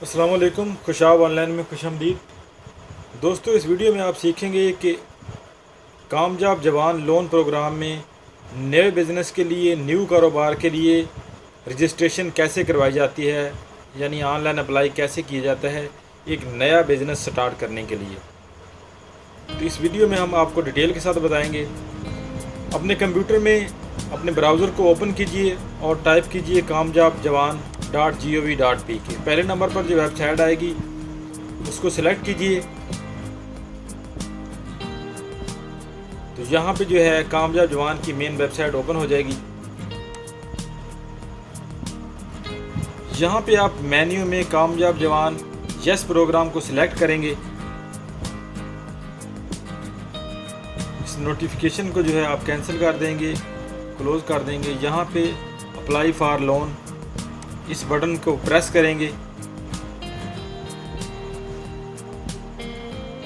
अस्सलाम वालेकुम। खुशाब ऑनलाइन में खुशआमदीद। दोस्तों, इस वीडियो में आप सीखेंगे कि कामयाब जवान लोन प्रोग्राम में नए बिज़नेस के लिए, न्यू कारोबार के लिए रजिस्ट्रेशन कैसे करवाई जाती है, यानी ऑनलाइन अप्लाई कैसे किया जाता है एक नया बिज़नेस स्टार्ट करने के लिए। तो इस वीडियो में हम आपको डिटेल के साथ बताएंगे। अपने कंप्यूटर में अपने ब्राउज़र को ओपन कीजिए और टाइप कीजिए kamjabjawan.gov.pk। पहले नंबर पर जो वेबसाइट आएगी उसको सिलेक्ट कीजिए। तो यहाँ पे जो है कामयाब जवान की मेन वेबसाइट ओपन हो जाएगी। यहाँ पे आप मेन्यू में कामयाब जवान यस प्रोग्राम को सिलेक्ट करेंगे। इस नोटिफिकेशन को जो है आप कैंसिल कर देंगे, क्लोज़ कर देंगे। यहाँ पे अप्लाई फॉर लोन इस बटन को प्रेस करेंगे।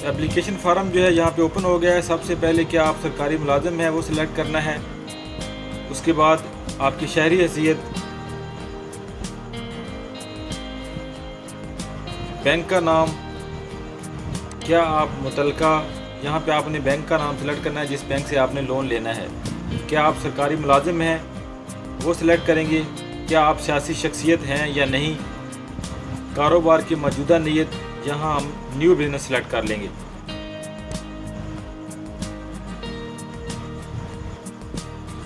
एप्लीकेशन फार्म जो है यहाँ पे ओपन हो गया है। सबसे पहले क्या आप सरकारी मुलाजिम है वो सिलेक्ट करना है। उसके बाद आपकी शहरी हैसियत, बैंक का नाम, क्या आप मुतलका, यहाँ पे आपने बैंक का नाम सिलेक्ट करना है जिस बैंक से आपने लोन लेना है। क्या आप सरकारी मुलाजिम हैं वो सिलेक्ट करेंगे। क्या आप सियासी शख्सियत हैं या नहीं। कारोबार की मौजूदा नीयत, यहाँ हम न्यू बिजनेस सिलेक्ट कर लेंगे।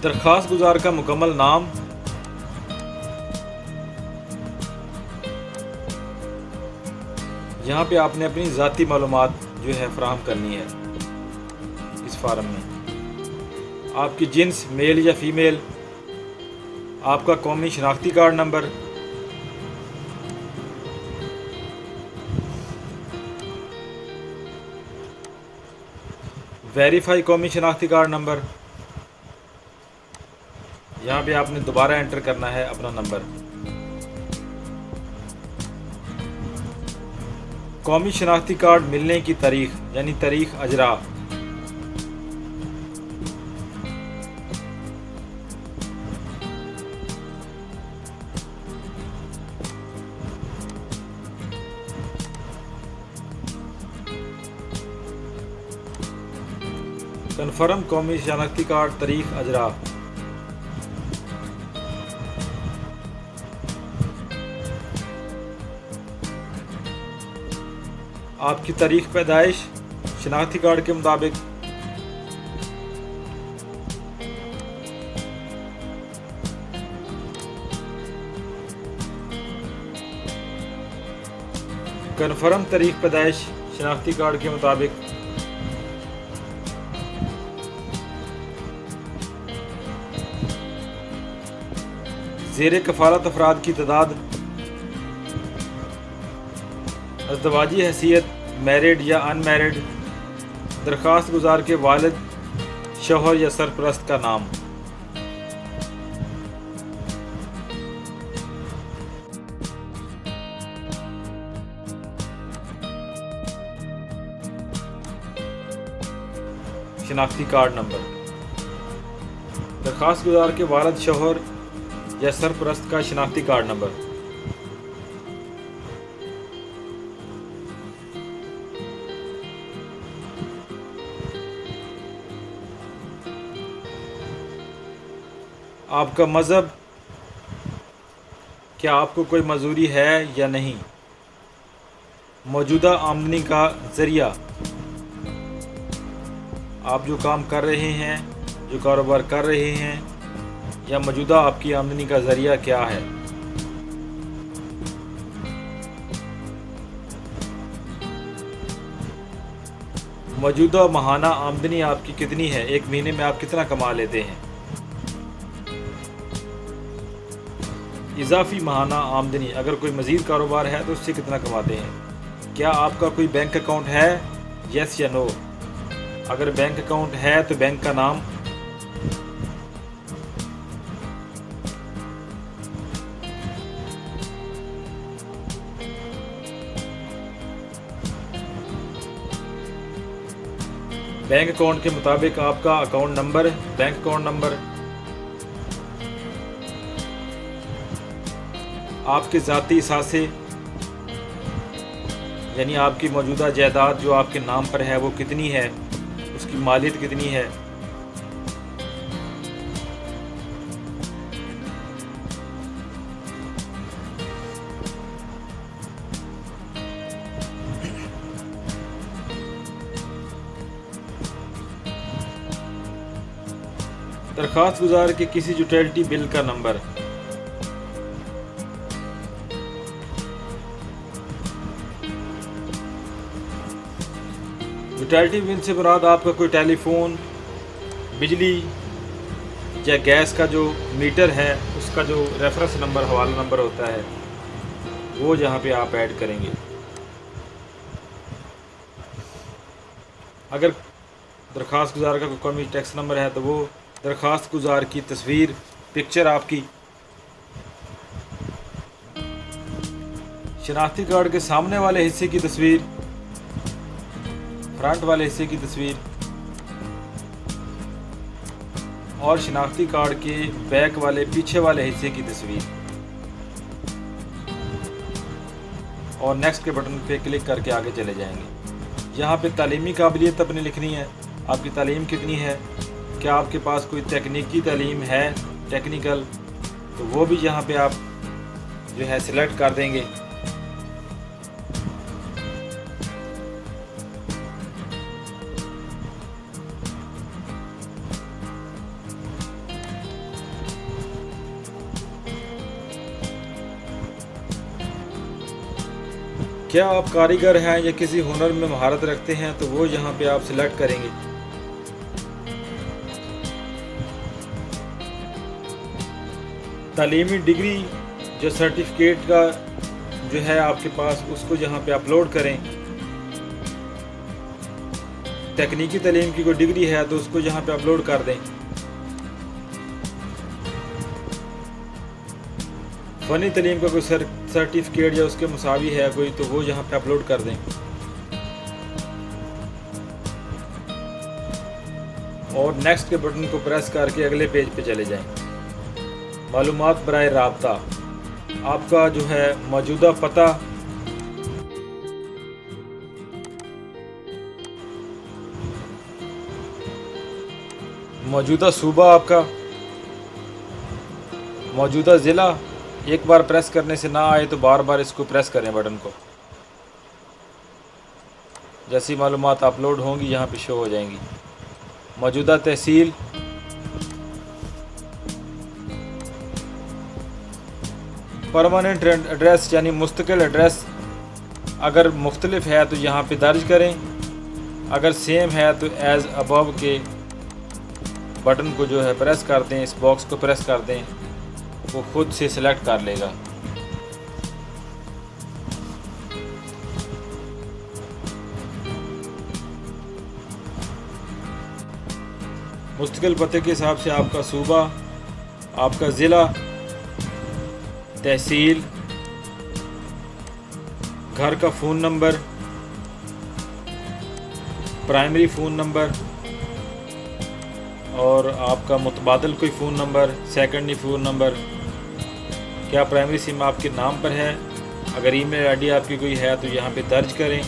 दरख्वास्त गुजार का मुकम्मल नाम, यहाँ पे आपने अपनी ज़ाती मालूमात जो है फराहम करनी है इस फार्म में। आपकी जिन्स मेल या फीमेल, आपका कौमी शनाख्ती कार्ड नंबर, वेरीफाई कौमी शनाख्ती कार्ड नंबर, यहाँ पे आपने दोबारा एंटर करना है अपना नंबर। कौमी शनाख्ती कार्ड मिलने की तारीख यानी तारीख अजरा, कन्फर्म कौमी शनाख्ती कार्ड तारीख अजरा। आपकी तारीख पैदाइश शनाख्ती कार्ड के मुताबिक, कन्फर्म तारीख पैदाइश शनाख्ती कार्ड के मुताबिक, ज़ेरे कफ़ालत अफराद की तादाद, अज़दवाजी हैसियत, मैरिड या अनमैरिड, दरख्वास्त गुजार के वालिद, शौहर या सरपरस्त का नाम। शनाख्ती कार्ड नंबर, दरख्वास्त गुजार के वालिद, शौहर या सरपरस्त का शनाख्ती कार्ड नंबर। आपका मज़हब, क्या आपको कोई मजदूरी है या नहीं। मौजूदा आमदनी का ज़रिया, आप जो काम कर रहे हैं, जो कारोबार कर रहे हैं, या मौजूदा आपकी आमदनी का ज़रिया क्या है। मौजूदा माहाना आमदनी आपकी कितनी है, एक महीने में आप कितना कमा लेते हैं। इजाफी माहाना आमदनी, अगर कोई मज़ीद कारोबार है तो उससे कितना कमाते हैं। क्या आपका कोई बैंक अकाउंट है, यस या नो। अगर बैंक अकाउंट है तो बैंक का नाम, बैंक अकाउंट के मुताबिक आपका account number, bank account number, आपके ज़ाती सासे, यानी आपकी मौजूदा जायदाद जो आपके नाम पर है वो कितनी है, उसकी मालियत कितनी है। दरख्वास्त गुजार के किसी यूटिलिटी बिल का नंबर। यूटिलिटी बिल से मुराद आपका कोई टेलीफोन, बिजली या गैस का जो मीटर है उसका जो रेफरेंस नंबर, हवाला नंबर होता है, वो यहाँ पे आप ऐड करेंगे। अगर दरख्वास्त गुजार का कोई कौमी टैक्स नंबर है तो वो दरख्वास्त गुजार की तस्वीर, पिक्चर आपकी, शनाख्ती कार्ड के सामने वाले हिस्से की तस्वीर, फ्रंट वाले हिस्से की तस्वीर और शनाख्ती कार्ड के बैक वाले, पीछे वाले हिस्से की तस्वीर, और नेक्स्ट के बटन पे क्लिक करके आगे चले जाएंगे। यहाँ पे तालीमी काबिलियत अपनी लिखनी है, आपकी तालीम कितनी है, क्या आपके पास कोई तकनीकी तालीम है, टेक्निकल, तो वो भी यहाँ पे आप जो है सिलेक्ट कर देंगे। क्या आप कारीगर हैं या किसी हुनर में महारत रखते हैं तो वो यहाँ पे आप सिलेक्ट करेंगे। तालीमी डिग्री जो सर्टिफिकेट का जो है आपके पास, उसको यहाँ पे अपलोड करें। तकनीकी तालीम की कोई डिग्री है तो उसको यहाँ पे अपलोड कर दें। फ़नी तालीम का कोई सर्टिफिकेट या उसके मुसावी है कोई तो वो यहाँ पे अपलोड कर दें। और नेक्स्ट के बटन को प्रेस करके अगले पेज पे चले जाएं। मालूमात बराए राब्ता, आपका जो है मौजूदा पता, मौजूदा सूबा, आपका मौजूदा ज़िला। एक बार प्रेस करने से ना आए तो बार बार इसको प्रेस करें बटन को। जैसी मालूमात अपलोड होंगी यहाँ पे शो हो जाएंगी। मौजूदा तहसील, परमानेंट एड्रेस यानी मुस्तकिल एड्रेस अगर मुख्तलिफ है तो यहाँ पे दर्ज करें, अगर सेम है तो एज़ अबव के बटन को जो है प्रेस कर दें, इस बॉक्स को प्रेस कर दें, वो खुद से सिलेक्ट कर लेगा। मुस्तकिल पते के हिसाब से आपका सूबा, आपका ज़िला, तहसील, घर का phone number, primary phone number और आपका मुतबादल कोई phone number, secondary phone number. क्या प्राइमरी सिम आपके नाम पर है? अगर ईमेल आईडी आपकी कोई है तो यहाँ पे दर्ज करें।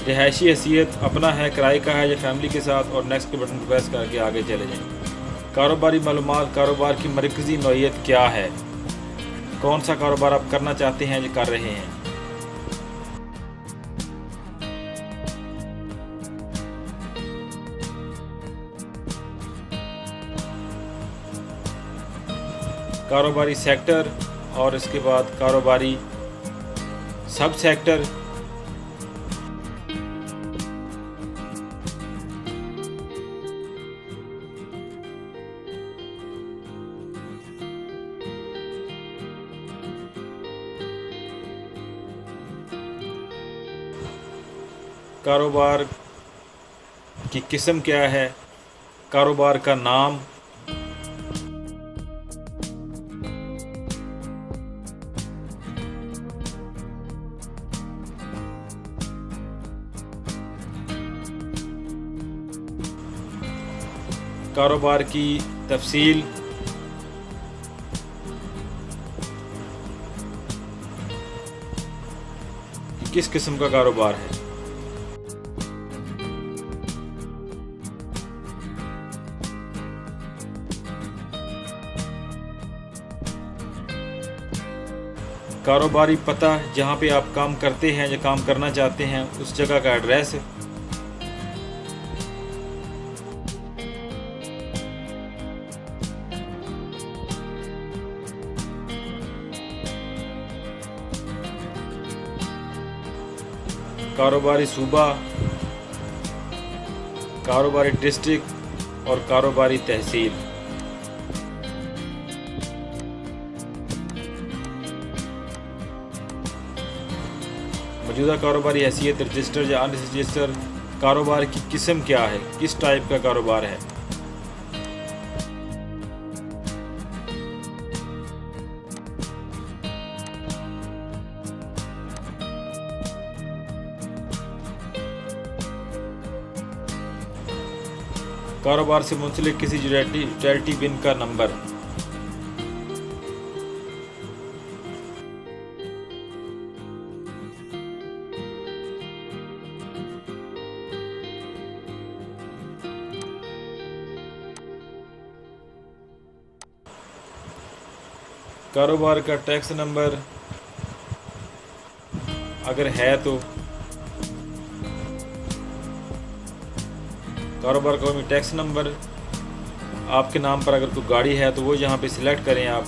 रिहायशी हैसियत अपना है, किराए का है या फैमिली के साथ, और नेक्स्ट के बटन को प्रेस करके आगे चले जाएं। कारोबारी मालूमात, कारोबार की मरकज़ी नौइयत क्या है, कौन सा कारोबार आप करना चाहते हैं या कर रहे हैं। कारोबारी सेक्टर और इसके बाद कारोबारी सब सेक्टर। कारोबार की किस्म क्या है, कारोबार का नाम, कारोबार की तफसील, किस किस्म का कारोबार है। कारोबारी पता, जहाँ पे आप काम करते हैं या काम करना चाहते हैं उस जगह का एड्रेस। कारोबारी सूबा, कारोबारी डिस्ट्रिक्ट और कारोबारी तहसील। मौजूदा कारोबारी हैसियत, रजिस्टर या अनरजिस्टर्ड कारोबार की किस्म क्या है, किस टाइप का कारोबार है। कारोबार से मुंसलिक किसी चैरिटी बिन का नंबर। कारोबार का टैक्स नंबर अगर है तो, कारोबार का कोई टैक्स नंबर आपके नाम पर अगर कोई गाड़ी है तो वो यहाँ पे सिलेक्ट करें आप।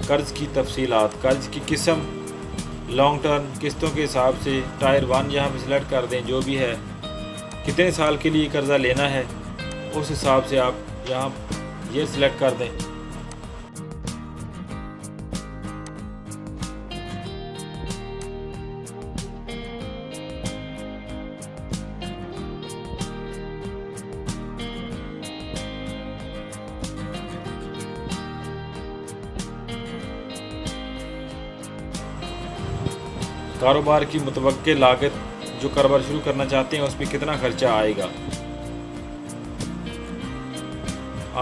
कर्ज की तफसीलात, कर्ज की किस्म लॉन्ग टर्म किस्तों के हिसाब से टायर 1 यहाँ पे सिलेक्ट कर दें। जो भी है कितने साल के लिए कर्ज़ा लेना है उस हिसाब से आप यहाँ ये सिलेक्ट कर दें। कारोबार की मुतवक्के लागत, जो कारोबार शुरू करना चाहते हैं उस पर कितना खर्चा आएगा,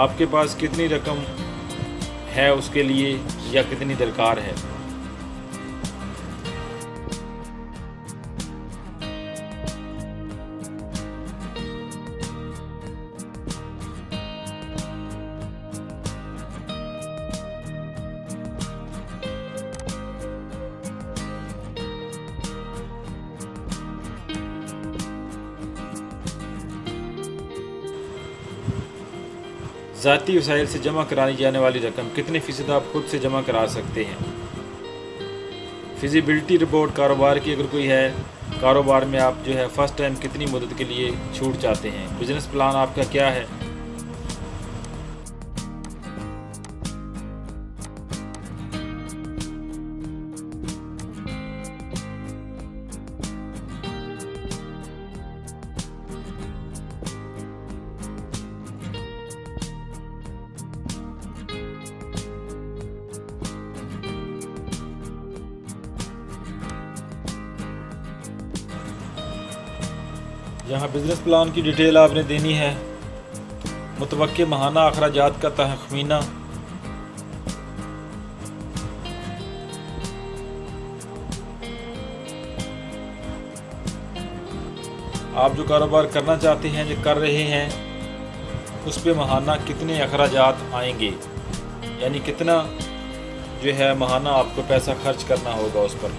आपके पास कितनी रकम है उसके लिए या कितनी दरकार है। ज़ाती वसाइल से जमा कराई जाने वाली रकम कितने फ़ीसद आप खुद से जमा करा सकते हैं। फिजिबिलिटी रिपोर्ट कारोबार की अगर कोई है, कारोबार में आप जो है फ़र्स्ट टाइम कितनी मुद्दत के लिए छूट चाहते हैं, बिज़नेस प्लान आपका क्या है। यहाँ बिज़नेस प्लान की डिटेल आपने देनी है, मुतवक्के माहाना अखराजात का तखमीना, आप जो कारोबार करना चाहते हैं, जो कर रहे हैं, उस पे माहाना कितने अखराजात आएंगे, यानी कितना जो है माहाना आपको पैसा खर्च करना होगा उस पर।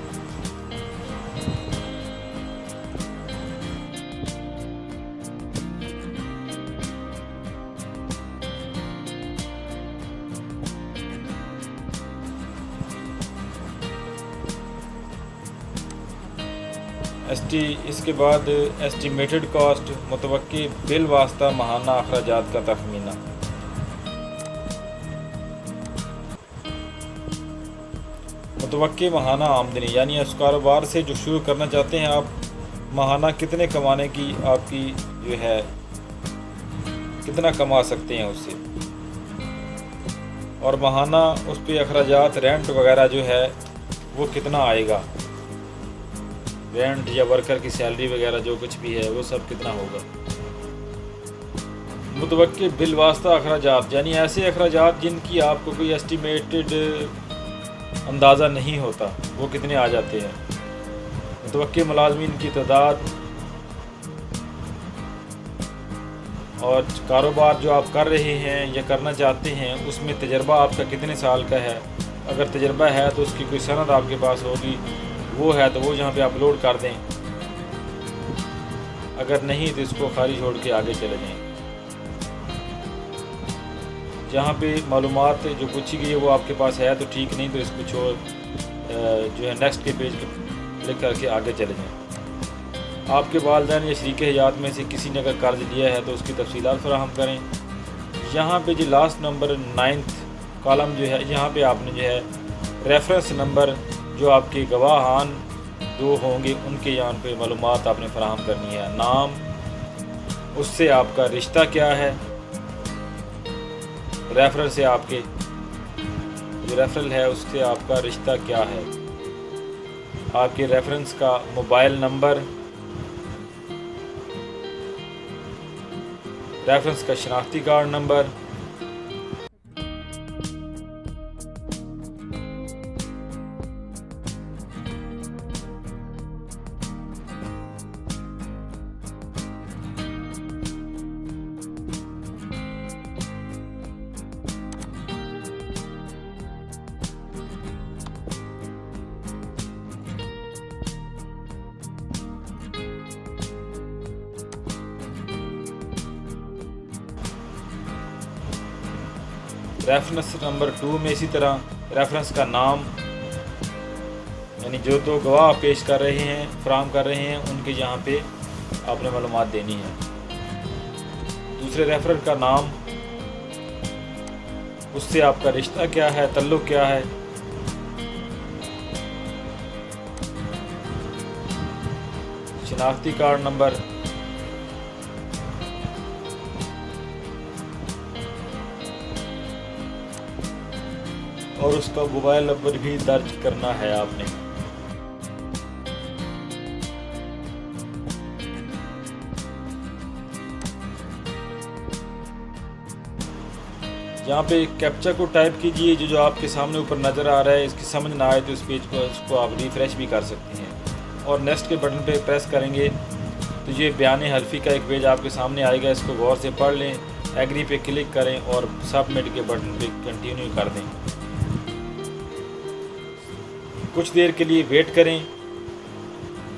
इसके बाद एस्टिमेटेड कॉस्ट, मुतवक्की बिल वास्ता माहाना अखराजात का तखमीना। मुतवक्की माहाना आमदनी, यानी उस कारोबार से जो शुरू करना चाहते हैं आप, माहाना कितने कमाने की आपकी जो है कितना कमा सकते हैं उससे, और माहाना उस पर अखराजात रेंट वगैरह जो है वो कितना आएगा। रेंट या वर्कर की सैलरी वगैरह जो कुछ भी है वो सब कितना होगा। मुतवक्के बिल वास्ता अखराजात, यानी ऐसे अखराजात जिनकी आपको कोई एस्टिमेटेड अंदाज़ा नहीं होता, वो कितने आ जाते हैं। मुतवक्के मुलाजमीन की तादाद और कारोबार जो आप कर रहे हैं या करना चाहते हैं उसमें तजर्बा आपका कितने साल का है। अगर तजर्बा है तो उसकी कोई सनद आपके पास होगी, वो है तो वो यहाँ पे अपलोड कर दें, अगर नहीं तो इसको खाली छोड़ के आगे चले जाएं। जहाँ पे मालूमात जो पूछी गई है वो आपके पास है तो ठीक, नहीं तो इसको छोड़ जो है नेक्स्ट के पेज पर क्लिक करके आगे चले जाएँ। आपके वालिदैन या शरीक हयात में से किसी ने अगर कर्ज लिया है तो उसकी तफसीलात फराहम करें। यहाँ पे जो लास्ट नंबर 9th कॉलम जो है, यहाँ पे आपने जो है रेफरेंस नंबर जो आपके गवाहान दो होंगे उनके यहाँ पे मालूमात आपने फराहम करनी है। नाम, उससे आपका रिश्ता क्या है, रेफरल से आपके जो रेफरल है उससे आपका रिश्ता क्या है, आपके रेफरेंस का मोबाइल नंबर, रेफरेंस का शनाख्ती कार्ड नंबर, रेफरेंस नंबर 2 में इसी तरह रेफरेंस का नाम, यानी जो तो गवाह पेश कर रहे हैं फराहम कर रहे हैं उनके यहाँ पे आपने मालूमात देनी है। दूसरे रेफरल का नाम, उससे आपका रिश्ता क्या है, तल्लुक़ क्या है, शनाख्ती कार्ड नंबर, और उसका मोबाइल नंबर भी दर्ज करना है आपने। यहाँ पे कैप्चा को टाइप कीजिए जो आपके सामने ऊपर नज़र आ रहा है। इसकी समझ ना आए तो इस पेज को इसको आप रिफ़्रेश भी कर सकते हैं और नेक्स्ट के बटन पे प्रेस करेंगे तो ये बयान हल्फी का एक पेज आपके सामने आएगा। इसको गौर से पढ़ लें, एग्री पे क्लिक करें और सबमिट के बटन पे कंटिन्यू कर दें। कुछ देर के लिए वेट करें।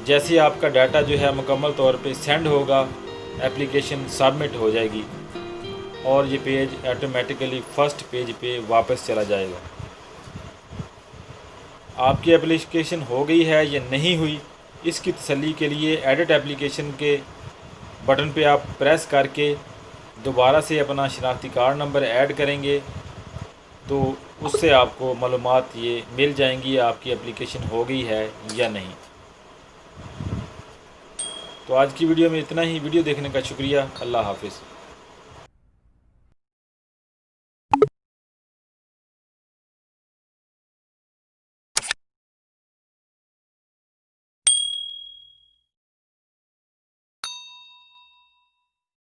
जैसे आपका डाटा जो है मुकम्मल तौर पे सेंड होगा, एप्लीकेशन सबमिट हो जाएगी और ये पेज ऑटोमेटिकली फ़र्स्ट पेज पे वापस चला जाएगा। आपकी एप्लीकेशन हो गई है या नहीं हुई, इसकी तसल्ली के लिए एडिट एप्लीकेशन के बटन पे आप प्रेस करके दोबारा से अपना शनाख्ती कार्ड नंबर ऐड करेंगे तो उससे आपको मालूमात ये मिल जाएंगी आपकी एप्लीकेशन हो गई है या नहीं। तो आज की वीडियो में इतना ही। वीडियो देखने का शुक्रिया। अल्लाह हाफिज़।